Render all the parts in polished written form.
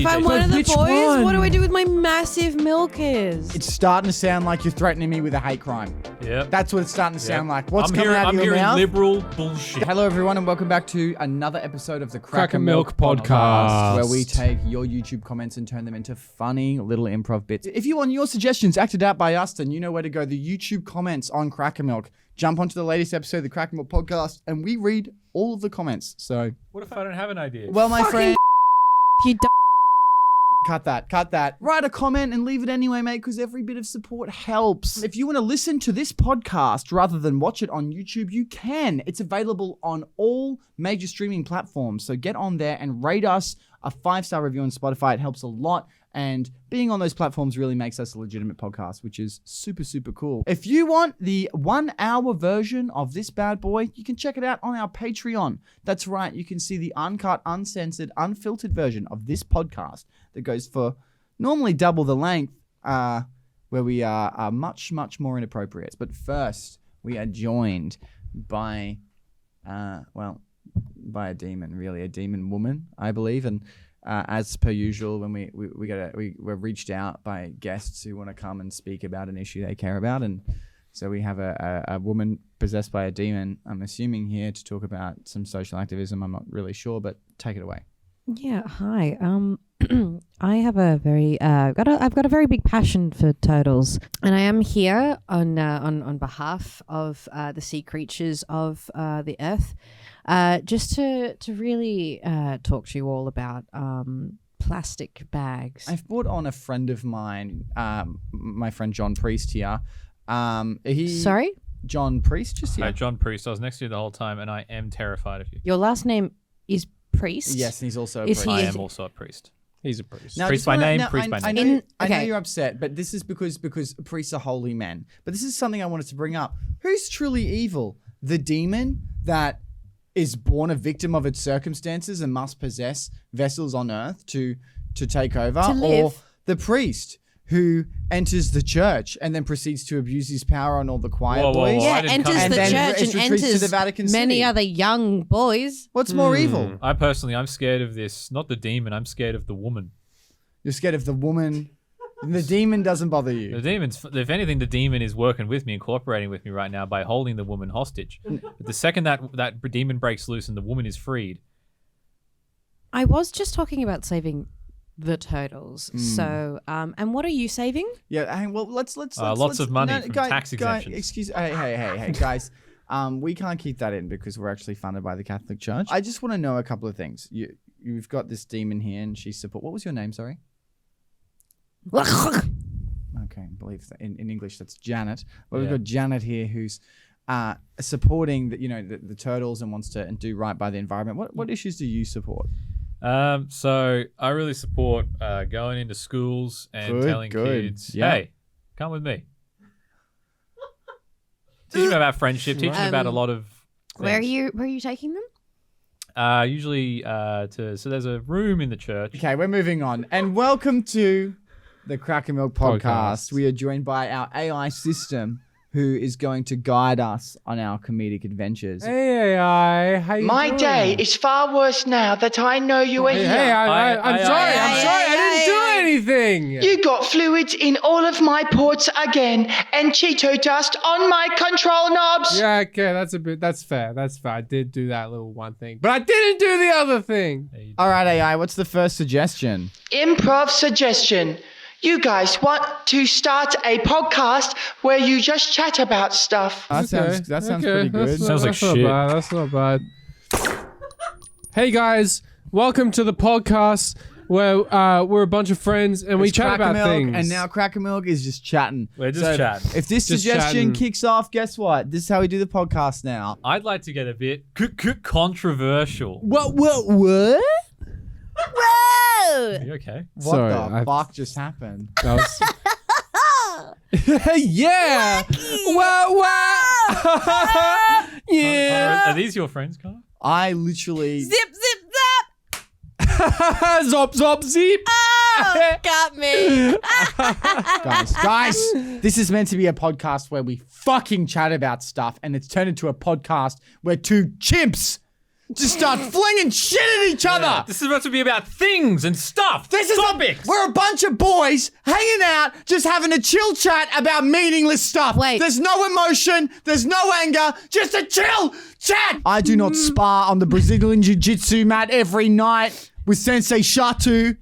if I'm one of the boys, one? what do I do with my massive milkers? It's starting to sound like you're threatening me with a hate crime. Yep. That's what it's starting to sound like. What's I'm coming hearing, out of I'm your hearing mouth? liberal bullshit. Hello, everyone, and welcome back to another episode of the Cracker Milk Podcast. where we take your YouTube comments and turn them into funny little improv bits. If you want your suggestions acted out by us, then you know where to go. The YouTube comments on Cracker Milk. Jump onto the latest episode of the Cracker Milk Podcast, and we read all of the comments. So, What if I don't have an idea? well, my friend, You d- cut that. Write a comment and leave it anyway, mate, because every bit of support helps. If you want to listen to this podcast rather than watch it on YouTube, you can. It's available on all major streaming platforms. So get on there and rate us a 5-star review on Spotify. It helps a lot. And being on those platforms really makes us a legitimate podcast, which is super, super cool. If you want the 1-hour version of this bad boy, you can check it out on our Patreon. That's right. You can see the uncut, uncensored, unfiltered version of this podcast that goes for normally double the length, where we are much, much more inappropriate. But first, we are joined by, by a demon, really, a demon woman, I believe. And as per usual, when we're reached out by guests who want to come and speak about an issue they care about, and so we have a woman possessed by a demon, I'm assuming, here to talk about some social activism. I'm not really sure, but take it away. Yeah, hi. I have a very I've got a very big passion for turtles, and I am here on behalf of the sea creatures of the earth, just to really talk to you all about plastic bags. I've brought on a friend of mine, my friend John Priest here. Sorry? John Priest, just here. Hi, John Priest. I was next to you the whole time, and I am terrified of you. Your last name is Priest? Yes, and he's also a Is priest. he- I am also a priest. He's a priest. Now, Priest just by wanna- name, now, priest by I name. know, I know Okay. you're upset, but this is because priests are holy men. But this is something I wanted to bring up. Who's truly evil? The demon that is born a victim of its circumstances and must possess vessels on earth to take over? To live. Or the priest who enters the church and then proceeds to abuse his power on all the choir Whoa, whoa, boys? whoa. I Yeah, didn't enters come- the And then church it and retreats to enters the Vatican many City. other young boys. What's more evil? I'm scared of this. Not the demon. I'm scared of the woman. You're scared of the woman. The demon doesn't bother you. The demon's, if anything, the demon is working with me and cooperating with me right now by holding the woman hostage. But the second that demon breaks loose and the woman is freed, I was just talking about saving the turtles. So, and what are you saving? Yeah, well, let's lots of money from tax exemptions. Excuse, hey, guys. We can't keep that in because we're actually funded by the Catholic Church. I just want to know a couple of things. You've got this demon here, and she's support. What was your name? Sorry. Okay, I believe that in English that's Janet. Well, we've got Janet here who's supporting the turtles and wants to do right by the environment. What issues do you support? So I really support going into schools and telling kids, hey, come with me. Teach them about friendship, teach them about a lot of things. Where are you taking them? Usually so there's a room in the church. Okay, we're moving on. And welcome to the Cracker Milk Podcast. We are joined by our AI system who is going to guide us on our comedic adventures. Hey, AI. How you My doing? day is far worse now that I know you are here. Hey, I'm sorry. I didn't do anything. You got fluids in all of my ports again, and Cheeto dust on my control knobs. Yeah, okay, that's fair. I did do that little one thing, but I didn't do the other thing. All right, AI, what's the first suggestion? Improv suggestion. You guys want to start a podcast where you just chat about stuff. That sounds pretty good. Sounds like that's not shit. bad. That's not bad. Hey guys, welcome to the podcast where we're a bunch of friends and we It's chat Cracker about Milk, things. and now Cracker Milk is just chatting. We're just chatting. If this Just suggestion chatting. kicks off, guess what? This is how we do the podcast now. I'd like to get a bit controversial. What? Whoa! Are you okay? What Sorry, the fuck just happened? That was... yeah. Wow. Yeah. Are these your friends, Connor? I literally... Zip, zip, zap! Zop, zop, zip. Oh, got me. Guys, this is meant to be a podcast where we fucking chat about stuff, and it's turned into a podcast where two chimps just start flinging shit at each other. This is supposed to be about things and stuff. This is topics. We're a bunch of boys hanging out, just having a chill chat about meaningless stuff. Wait. There's no emotion. There's no anger. Just a chill chat. I do not spar on the Brazilian Jiu-Jitsu mat every night with Sensei Shatu.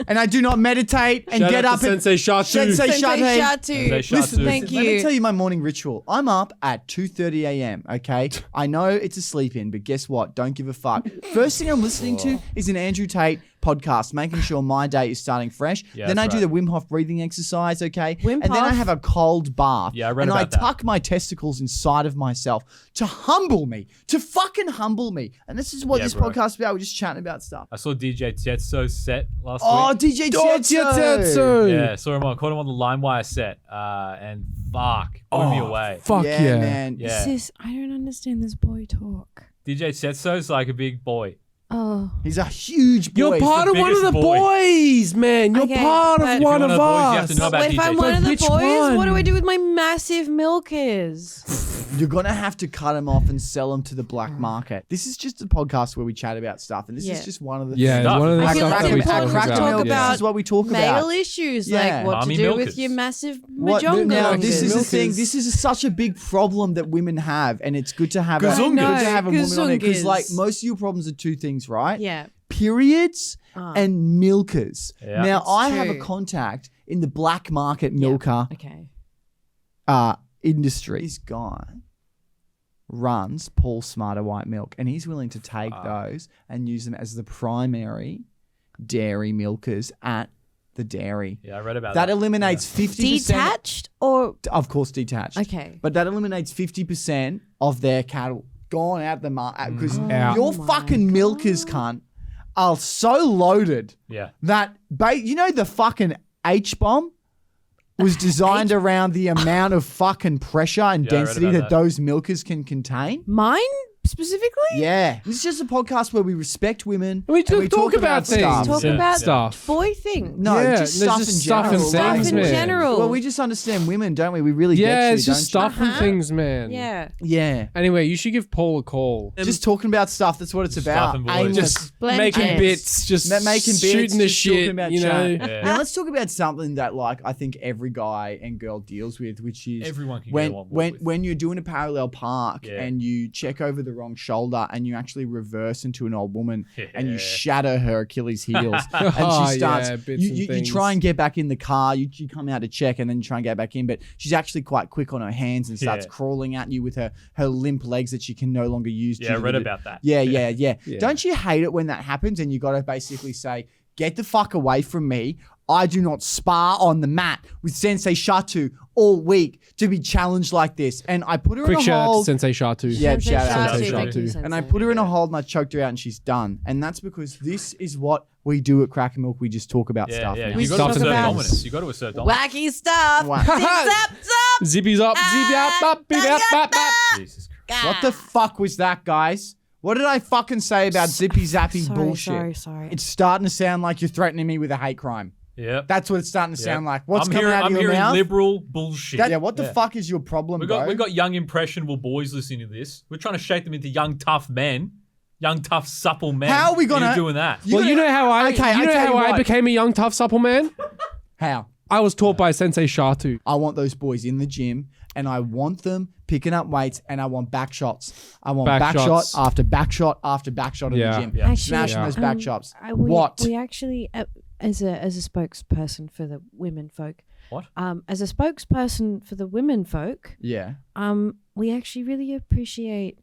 And I do not meditate and Shout get out up to and Sensei Shatu. Sensei Sensei Shatu. Shatu. Listen, Thank Let me you. tell you my morning ritual. I'm up at 2:30 a.m., okay? I know it's a sleep-in, but guess what? Don't give a fuck. First thing I'm listening to is an Andrew Tate podcast, making sure my day is starting fresh. Yeah, then I that's do the right. Wim Hof breathing exercise, okay? Wim and then I Hof? have a cold bath. Yeah, I read and about that. I tuck my testicles inside of myself to humble me, to fucking humble me. And this is what Yeah, this bro. podcast is about. We're just chatting about stuff. I saw DJ Tietzo's set last Oh, week. DJ Tietzo. Yeah, saw him caught him on the LimeWire set, and fuck, blew me away. Fuck yeah. man. Yeah. Sis, I don't understand this boy talk. DJ Tietzo's like a big boy. Oh. He's a huge boy. You're part of one of the biggest boy. boys, man. You're Okay, part but- of one If of you're one of the boys, you have us. to know about But if DJ. I'm one of the Which boys, one? what do I do with my massive milkers? You're going to have to cut them off and sell them to the black market. This is just a podcast where we chat about stuff, and this Yeah. is just one of the Yeah, Stuff. one of the I feel stuff like that we it's talk important to about. talk about This is what we talk Male about. issues, Yeah. like what Mommy to do milkers. with your massive What, majunga. now, this is the Milkers. thing. This is such a big problem that women have, and it's good to have a, Gazungas. good to have a woman on it because, Gazungas. like, most of your problems are two things, right? Yeah. Periods and milkers. Yeah. Now, It's I have a true. contact in the black market milker Okay. industry. This guy runs Paul Smarter White Milk, and he's willing to take those and use them as the primary dairy milkers at the dairy. Yeah, I read about That that. eliminates 50%. Detached or Of course, detached. okay. But that eliminates 50% of their cattle gone out the market because Out. your Oh my fucking milkers, cunt, are so loaded Yeah. that you know the fucking H-bomb was designed around the amount of fucking pressure and Yeah, I read density about that that. those milkers can contain. Mine specifically? Yeah, this is just a podcast where we respect women. We and just talk about things. stuff. Talk Yeah. about Stuff. boy things. No, Yeah, just there's stuff just in stuff general. and Stuff things, in man. general. Well, we just understand women, don't we? We really Yeah, get you, it's just don't stuff and things, man. Yeah. you? Yeah. Anyway, you should give Paul a call. Just talking about stuff. That's what it's about. and boys. Aimless. Just Blend making ends. bits, just Making bits, shooting the just talking shit, about you know. chat. Yeah. Now let's talk about something that, like, I think every guy and girl deals with, which is Everyone can when get on board when with. when you're doing a parallel park Yeah. and you check over the wrong shoulder and you actually reverse into an old woman and you Yeah. shatter her Achilles heels and Oh, she starts. yeah, bits you, and you things. try and get back in the car. You come out to check and then you try and get back in, but she's actually quite quick on her hands and starts Yeah. crawling at you with her limp legs that she can no longer use. Yeah, I due to read the- about that. Yeah. Yeah. Don't you hate it when that happens and you got to basically say, get the fuck away from me. I do not spar on the mat with Sensei Shatu all week to be challenged like this. And I put her Quick in a shout out to hold. Sensei Shatu. Yeah, Sensei shout out Shatu, to thank you, Shatu. and I Sensei. put her in a hold and I choked her out and she's done. And that's because this is what we do at Cracker Milk. We just talk about Yeah, stuff. yeah. man. You Stuff got to and assert things. dominance. You got to assert dominance. Wacky stuff. Wow. Zip, zap, zap. Zippies up, zip up, up, beep up, up, up. Jesus Christ. What the fuck was that, guys? What did I fucking say about zippy zappy Sorry, bullshit? sorry. It's starting to sound like you're threatening me with a hate crime. Yep. That's what it's starting to sound like. What's I'm coming hearing, out of I'm your hearing mouth? liberal bullshit. Yeah, what the fuck is your problem, We bro? got young impressionable boys listening to this. We're trying to shape them into young tough men, young tough supple men. How are we And gonna- you're doing that? Well, you know how I, Okay, you I know tell how you I what. became a young tough supple man? How? I was taught by Sensei Shatu. I want those boys in the gym and I want them picking up weights and I want back shots. I want Back back shot shots. after back shot after back shot in Yeah. the gym. Yeah. Smashing Yeah. those back shots. We, What? We actually, as a spokesperson for the women folk. What? As a spokesperson for the women folk, Yeah. we actually really appreciate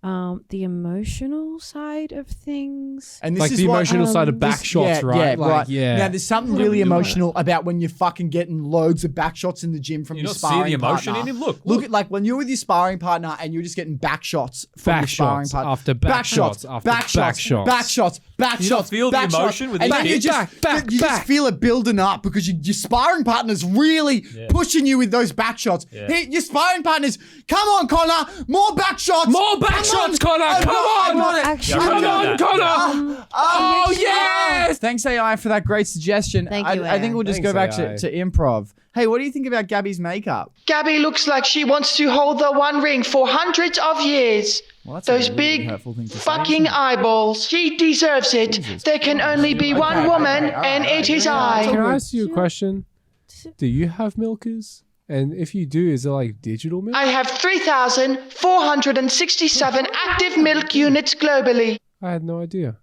the emotional side of things. And this Like is the what, emotional side of back this- shots, yeah, right? Yeah, Like, right. yeah. Now, there's something What are we really doing? emotional about when you're fucking getting loads of back shots in the gym from You your not see sparring the emotion partner. in him? Look. Look at like when you're with your sparring partner and you're just getting back shots from your Back sparring shots partner. after back shots after back back shots, shots. back shots, back You not shots. feel the back shots. emotion with and his then you kick? just Back, you back. just feel it building up because your sparring partner's really pushing you with those back shots. Yeah. Your sparring partner's, come on, Connor, more back shots, More back come shots, Connor. Come on. Actually, Come on, that. Connor. Oh, yes. Thanks, AI, for that great suggestion. Thank you, I think we'll just Thanks, go back AI. to improv. Hey, what do you think about Gabby's makeup? Gabby looks like she wants to hold the One Ring for hundreds of years. Well, that's a Those really big hurtful thing to say, fucking isn't it? eyeballs. She deserves it. There can only be one woman, and it is Can I. I ask you a question? Do you have milkers? And if you do, is it like digital milk? I have 3,467 active milk units globally. I had no idea.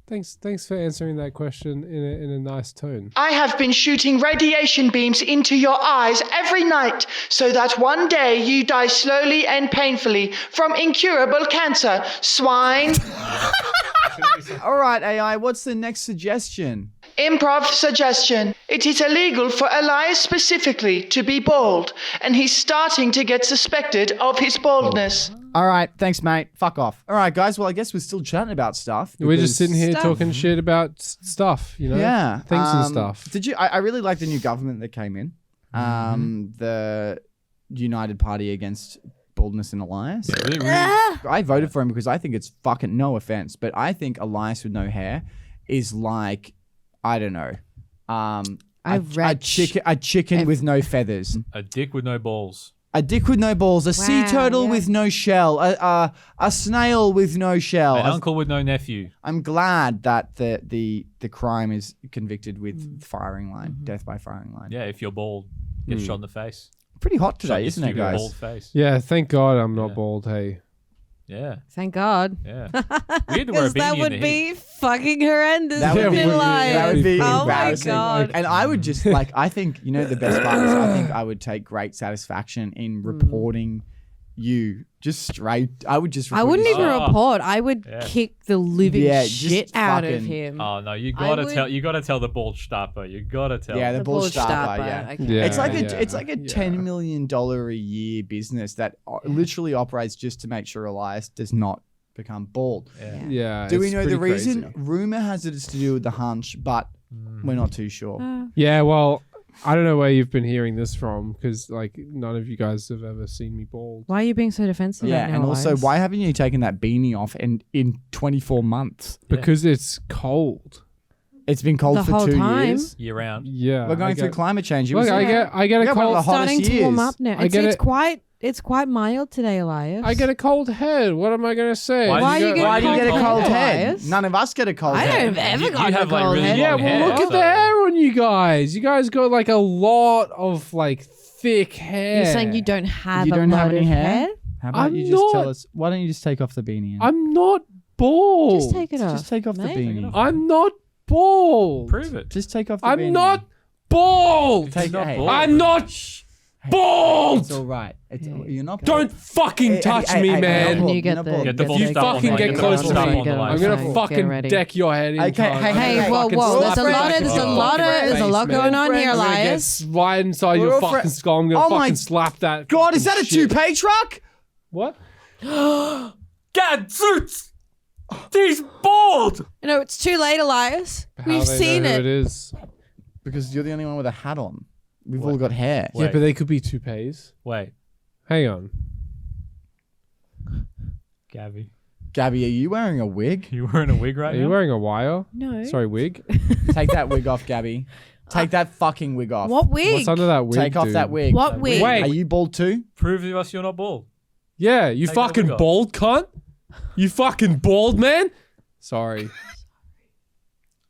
Thanks for answering that question in a nice tone. I have been shooting radiation beams into your eyes every night so that one day you die slowly and painfully from incurable cancer. Swine. All right, AI, what's the next suggestion? Improv suggestion. It is illegal for Elias specifically to be bald, and he's starting to get suspected of his baldness. All right, thanks, mate. Fuck off. All right, guys. Well, I guess we're still chatting about stuff. We're just because- sitting here Stuff. talking shit about stuff, you know? Yeah, Things and stuff. Did you? I really like the new government that came in. The United Party Against Baldness and Elias. Really? I voted for him because I think it's fucking, no offense, but I think Elias with no hair is like, I don't know, a chicken with no feathers. A dick with no balls. A dick with no balls, a sea turtle yeah. with no shell, a snail with no shell. An uncle with no nephew. I'm glad that the crime is convicted with firing line, death by firing line. Yeah, if you're bald, get shot in the face. Pretty hot Shot in today, your isn't it, stupid guys? Bald face. Yeah, thank God I'm not Yeah. bald, hey. Yeah, Thank God. yeah. We had to wear a Because that beanie in would the be heat. fucking horrendous. That would in be- life. that would be Oh my embarrassing. God. And I would just I think, you know, the best part is I think I would take great satisfaction in reporting you just straight. I would just. I report wouldn't you even Oh. report. I would Yeah. kick the living Yeah, shit just out of fucking- him. Oh no, you I gotta would- tell. You gotta tell the bald stopper. You gotta tell. Yeah, the The bull stopper. Bullstapper, Yeah. okay. Yeah. It's like yeah, it's like a yeah. $10 million a year business that literally operates just to make sure Elias does not become bald. Yeah. Yeah. Do we it's know the pretty reason? crazy. Rumor has it it's to do with the hunch, but we're not too sure. Yeah, well, I don't know where you've been hearing this from because, like, none of you guys have ever seen me bald. Why are you being so defensive? Yeah, right now, and also, Elias? why haven't you taken that beanie off in 24 months? Because it's cold. It's been cold The for whole 2 time? years. Year round. Yeah. We're going I through get- climate change. You Look, were I saying- get a Yeah, one of cold. the hottest starting to warm years. up now. I get It's quite mild today, Elias. I get a cold head. What am I gonna say? Why Why do are you you go- Why do you get a cold cold head, head? Elias? None of us get a cold I head. don't have ever You gotten have, a like, cold really head. Yeah, long well, hair, look at so- the hair on you guys. You guys got like a lot of like thick hair. You're saying you don't have You a don't lot have any of hair? How about I'm you just tell not- us? Why don't you just take off the beanie? I'm not bald. Just take it off. Just take off the mate. beanie. I'm not bald. Prove it. Just take off the beanie. I'm not bald. Take not hey, bald. I'm not bald. It's all right. You're not. Don't fucking touch hey, me, hey, man. hey, You get You're the, not bald. Get the get bald You stuff on fucking the get line. close Get to the me. stuff on the line. I'm gonna Get fucking ready. deck your head in. Okay, cunt. hey, I'm hey, gonna hey. Whoa, fucking whoa! slap There's a you lot back of there's a in lot your of there's a face, lot man. going on here, Friends. I'm gonna Elias. get right inside We're your all fucking fri- skull. I'm gonna Oh my fucking slap that. God, is that a fucking shit. toupee truck? What? Gadzooks! He's bald! No, it's too late, Elias. How We've they seen know who it. it is. Because you're the only one with a hat on. We've all got hair. Yeah, Wait. but they could be toupees. Wait, Hang on. Gabby, Gabby, are you wearing a wig? you wearing a wig Are right you now? wearing a wire? No. Sorry, wig. Take that wig off, Gabby. Take that fucking wig off. What wig? What's under that wig? Take off dude? that wig. What wig? Wait. Are you bald too? Prove to us you're not bald. Yeah, you Take that fucking wig off. bald cunt. You fucking bald man. Sorry.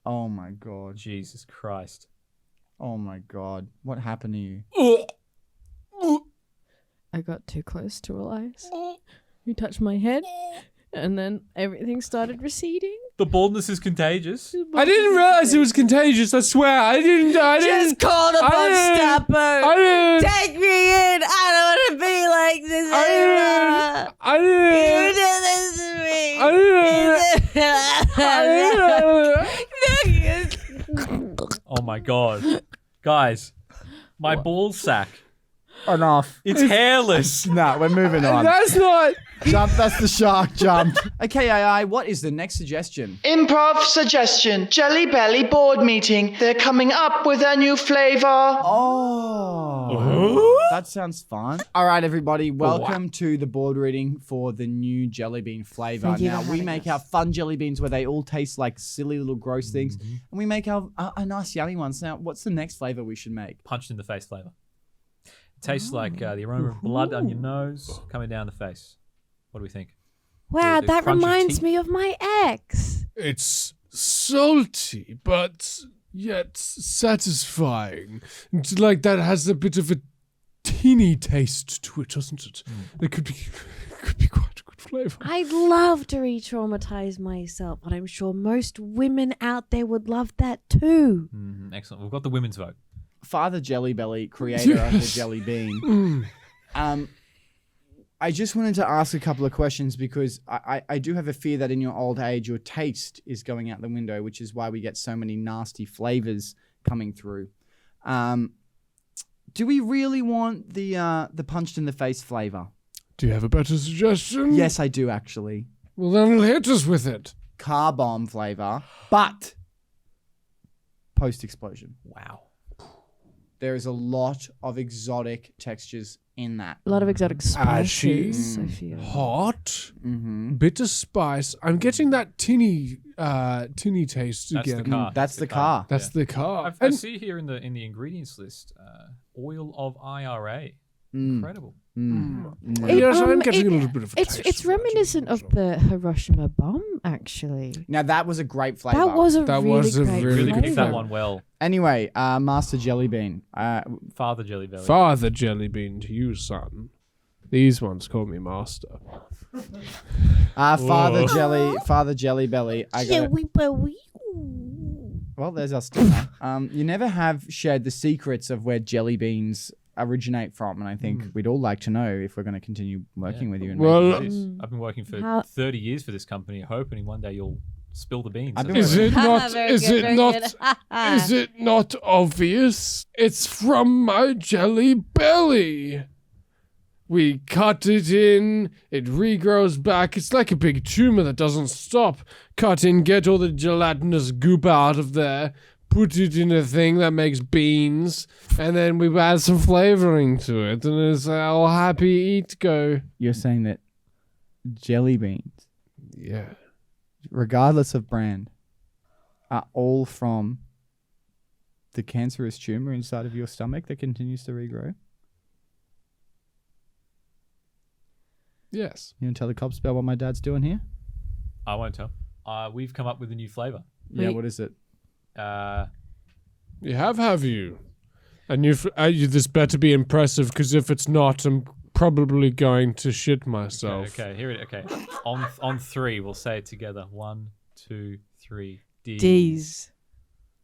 Oh my God. Jesus Christ. Oh my God. What happened to you? I got too close to Elias. You touched my head, and then everything started receding. The baldness is contagious. I didn't realize it was contagious. I swear, I didn't. Just call the Bullstapper. I didn't. Take me in. I don't want to be like this anymore. I You didn't. did this to me. I didn't. Oh my God. Guys, my ball sack. Enough. It's hairless. No, we're moving on. That's not. Jump. That's the shark jump. Okay, AI, what is the next suggestion? Improv suggestion. Jelly Belly board meeting. They're coming up with a new flavor. Oh. That sounds fun. All right, everybody. Welcome to the board reading for the new jelly bean flavor. Thank you Now, for we having make us. our fun jelly beans where they all taste like silly little gross things. Mm-hmm. And we make our nice yummy ones. Now, what's the next flavor we should make? Punched in the face flavor. It tastes like the aroma of blood on your nose coming down the face. What do we think? Wow, the that crunch of reminds teeth. me of my ex. It's salty, but yet satisfying. It's like that has a bit of a teeny taste to it, doesn't it? It could be quite a good flavour. I'd love to re-traumatize myself, but I'm sure most women out there would love that too. Excellent. We've got the women's vote. Father Jelly Belly, creator of the jelly bean. I just wanted to ask a couple of questions because I do have a fear that in your old age, your taste is going out the window, which is why we get so many nasty flavors coming through. Do we really want the punched in the face flavor? Do you have a better suggestion? Yes, I do actually. Well, then hit us with it. Car bomb flavor, but post explosion. Wow. There is a lot of exotic textures in that. A lot of exotic Ashy. spices, I feel. Hot, Mm-hmm. bitter spice. I'm getting that tinny taste That's again. the car. That's the car. That's the car. I And see here in the ingredients list, oil of IRA. Mm. Incredible. Mm. yes, I'm getting a little bit of a taste. It's of that reminiscent as of well. the Hiroshima bomb, actually. Now that was a great flavor. That was a That really was a great really Really good picked flavor. that one well. Anyway, Master Jellybean. Father Jelly Belly. Father Jellybean to you, son. These ones call me master. Father Jelly Belly. Well, there's our stinger. You never have shared the secrets of where jelly beans originate from, and I think we'd all like to know if we're going to continue working with you. And Well, making Please. those. I've been working for How- 30 years for this company, hoping one day you'll spill the beans. I've been Is it not? Very Is good, it very not? good. Is it not obvious? It's from my jelly belly. We cut it in, it regrows back. It's like a big tumor that doesn't stop. Cut in, get all the gelatinous goop out of there, put it in a thing that makes beans, and then we add some flavoring to it, and it's all happy eat go. You're saying that jelly beans, Yeah. regardless of brand, are all from the cancerous tumor inside of your stomach that continues to regrow? Yes. You want to tell the cops about what my dad's doing here? I won't tell. We've come up with a new flavor. Yeah, Wait. what is it? You have you? And this better be impressive, because if it's not, I'm probably going to shit myself. Okay, here it. Okay, on three, we'll say it together. 1, 2, 3. D's.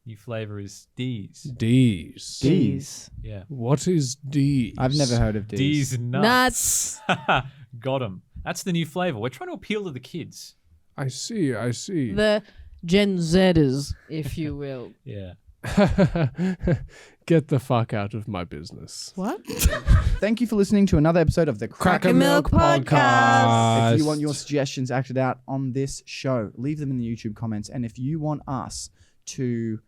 New flavor is D's. D's. D's. Yeah. What is D's? I've never heard of D's. D's nuts. Nuts. Got him. That's the new flavor. We're trying to appeal to the kids. I see. The Gen Zers, if you will. Yeah. Get the fuck out of my business. What? Thank you for listening to another episode of the Cracker Milk Podcast. If you want your suggestions acted out on this show, leave them in the YouTube comments. And if you want us to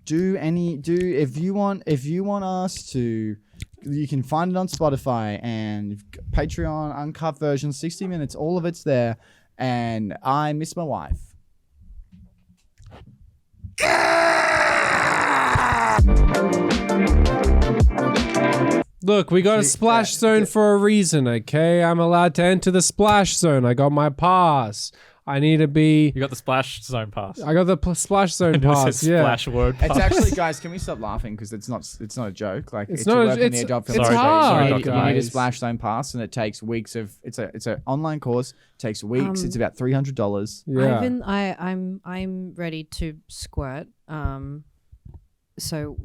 if you want us to, you can find it on Spotify and Patreon, uncut version, 60 minutes, all of it's there. And I miss my wife. Look, we got a splash zone for a reason, okay? I'm allowed to enter the splash zone. I got my pass. I need to be... You got the splash zone pass. I got the splash zone It says pass, yeah. splash word pass. It's actually, guys, can we stop laughing? Because it's not a joke. Like, It's it's not to a- work in it's- the adult film it's industry. hard, you need a guys. splash zone pass, and it takes weeks of. It's an online course. Takes weeks. It's about $300. Yeah. I'm ready to squirt. So